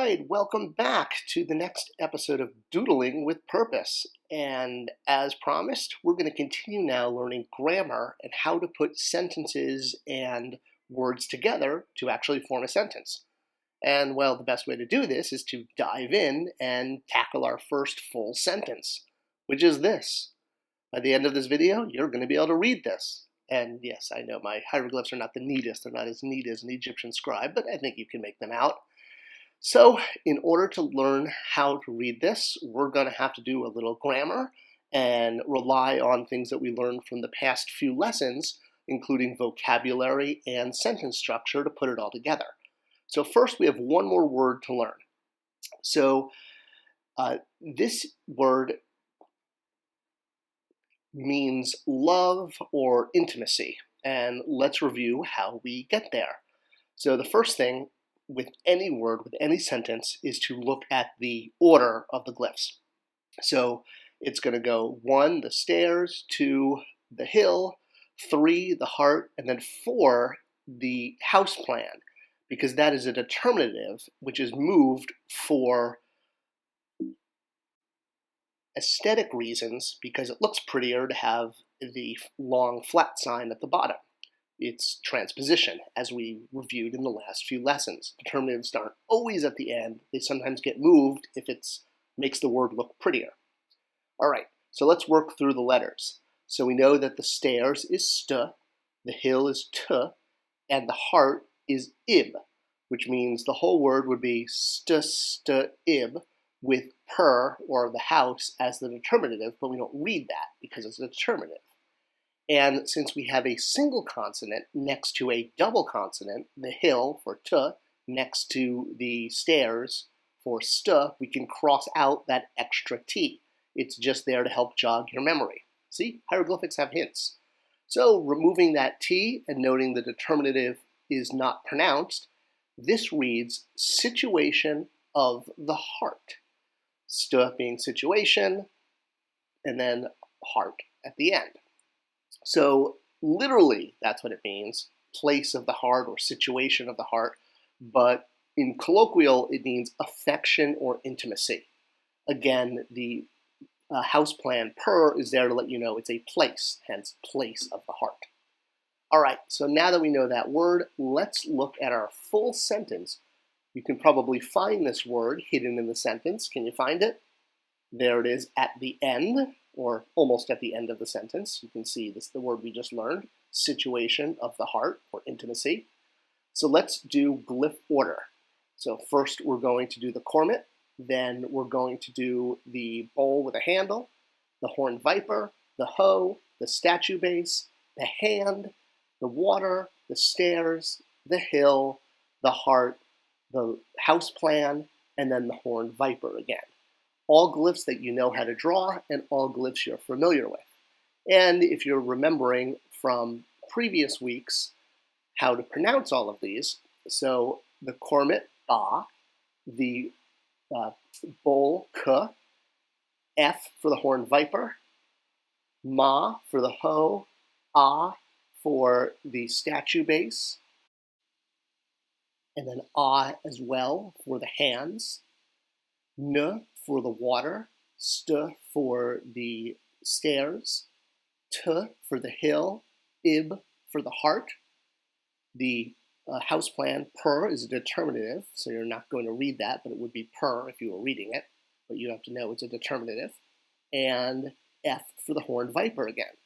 right, welcome back to the next episode of Doodling with Purpose. And as promised, we're going to continue now learning grammar and how to put sentences and words together to actually form a sentence. And well, the best way to do this is to dive in and tackle our first full sentence, which is this. By the end of this video, you're going to be able to read this. And yes, I know my hieroglyphs are not the neatest. They're not as neat as an Egyptian scribe, but I think you can make them out. So in order to learn how to read this, we're going to have to do a little grammar and rely on things that we learned from the past few lessons, including vocabulary and sentence structure to put it all together. So first we have one more word to learn. So this word means love or intimacy, and let's review how we get there. So the first thing with any word, with any sentence, is to look at the order of the glyphs. So it's going to go 1, the stairs, 2, the hill, 3, the heart, and then 4, the house plan, because that is a determinative which is moved for aesthetic reasons, because it looks prettier to have the long flat sign at the bottom. It's transposition, as we reviewed in the last few lessons. Determinatives aren't always at the end. They sometimes get moved if it makes the word look prettier. All right, so let's work through the letters. So we know that the stairs is st, the hill is t, and the heart is ib, which means the whole word would be ib, with per, or the house, as the determinative, but we don't read that because it's a determinative. And since we have a single consonant next to a double consonant, the hill for t, next to the stairs for st, we can cross out that extra t. It's just there to help jog your memory. See, hieroglyphics have hints. So removing that t and noting the determinative is not pronounced, this reads situation of the heart. St being situation, and then heart at the end. So literally, that's what it means, place of the heart or situation of the heart, but in colloquial, it means affection or intimacy. Again, the house plan per is there to let you know it's a place, hence place of the heart. All right, so now that we know that word, let's look at our full sentence. You can probably find this word hidden in the sentence. Can you find it? There it is at the end, or almost at the end of the sentence. You can see this, the word we just learned, situation of the heart, or intimacy. So let's do glyph order. So first we're going to do the cormet, then we're going to do the bowl with a handle, the horned viper, the hoe, the statue base, the hand, the water, the stairs, the hill, the heart, the house plan, and then the horned viper again. All glyphs that you know how to draw and all glyphs you're familiar with. And if you're remembering from previous weeks how to pronounce all of these, so the cormet, ba, the bowl, k, f for the horned viper, ma for the hoe, a for the statue base, and then a as well for the hands, n for the water, st for the stairs, t for the hill, ib for the heart. The house plan, per, is a determinative, so you're not going to read that, but it would be per if you were reading it, but you have to know it's a determinative. And f for the horned viper again.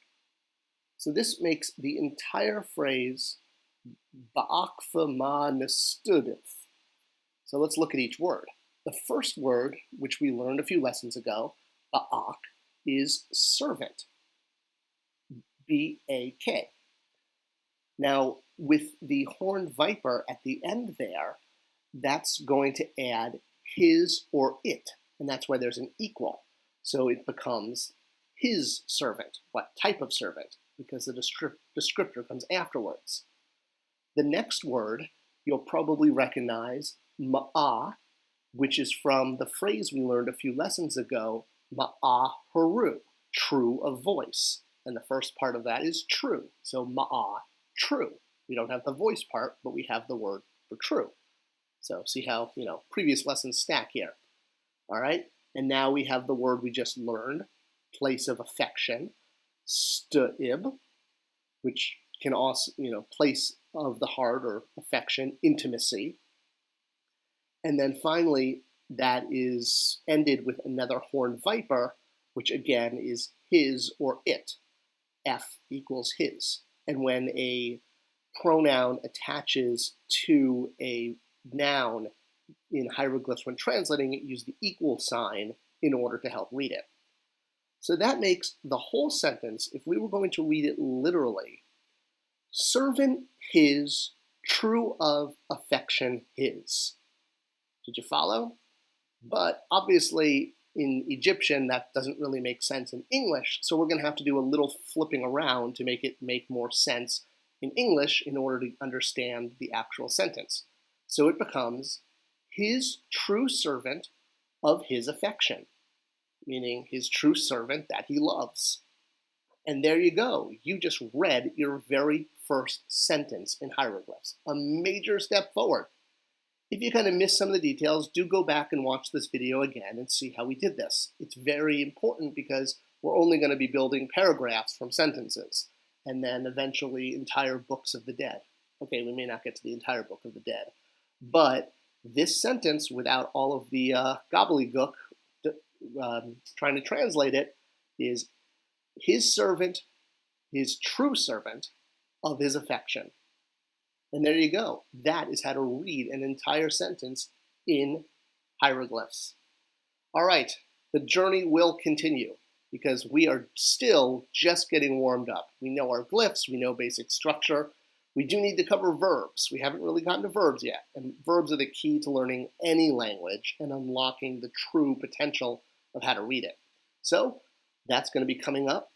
So this makes the entire phrase ba'akfa ma nestudif. So let's look at each word. The first word, which we learned a few lessons ago, ba'ak, is servant, B-A-K. Now, with the horned viper at the end there, that's going to add his or it, and that's why there's an equal. So it becomes his servant. What type of servant? Because the descriptor comes afterwards. The next word you'll probably recognize, ma'a, which is from the phrase we learned a few lessons ago, ma'aharu, true of voice. And the first part of that is true. So ma'a, true. We don't have the voice part, but we have the word for true. So see how, previous lessons stack here. All right, and now we have the word we just learned, place of affection, stu'ib, which can also, place of the heart or affection, intimacy. And then finally, that is ended with another horned viper, which again is his or it. F equals his. And when a pronoun attaches to a noun in hieroglyphs when translating it, use the equal sign in order to help read it. So that makes the whole sentence, if we were going to read it literally, servant his, true of affection his. Did you follow? But obviously in Egyptian that doesn't really make sense in English, so we're going to have to do a little flipping around to make it make more sense in English in order to understand the actual sentence. So it becomes his true servant of his affection, meaning his true servant that he loves. And there you go. You just read your very first sentence in hieroglyphs. A major step forward. If you kind of missed some of the details, do go back and watch this video again and see how we did this. It's very important because we're only going to be building paragraphs from sentences and then eventually entire books of the dead. Okay, we may not get to the entire book of the dead, but this sentence, without all of the gobbledygook trying to translate it, is his servant, his true servant of his affection. And there you go. That is how to read an entire sentence in hieroglyphs. All right, the journey will continue because we are still just getting warmed up. We know our glyphs, we know basic structure. We do need to cover verbs. We haven't really gotten to verbs yet, and verbs are the key to learning any language and unlocking the true potential of how to read it. So that's going to be coming up.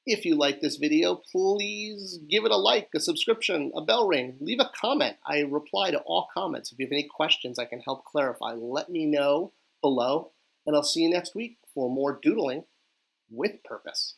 If you like this video, please give it a like, a subscription, a bell ring, leave a comment. I reply to all comments. If you have any questions I can help clarify, let me know below, and I'll see you next week for more doodling with purpose.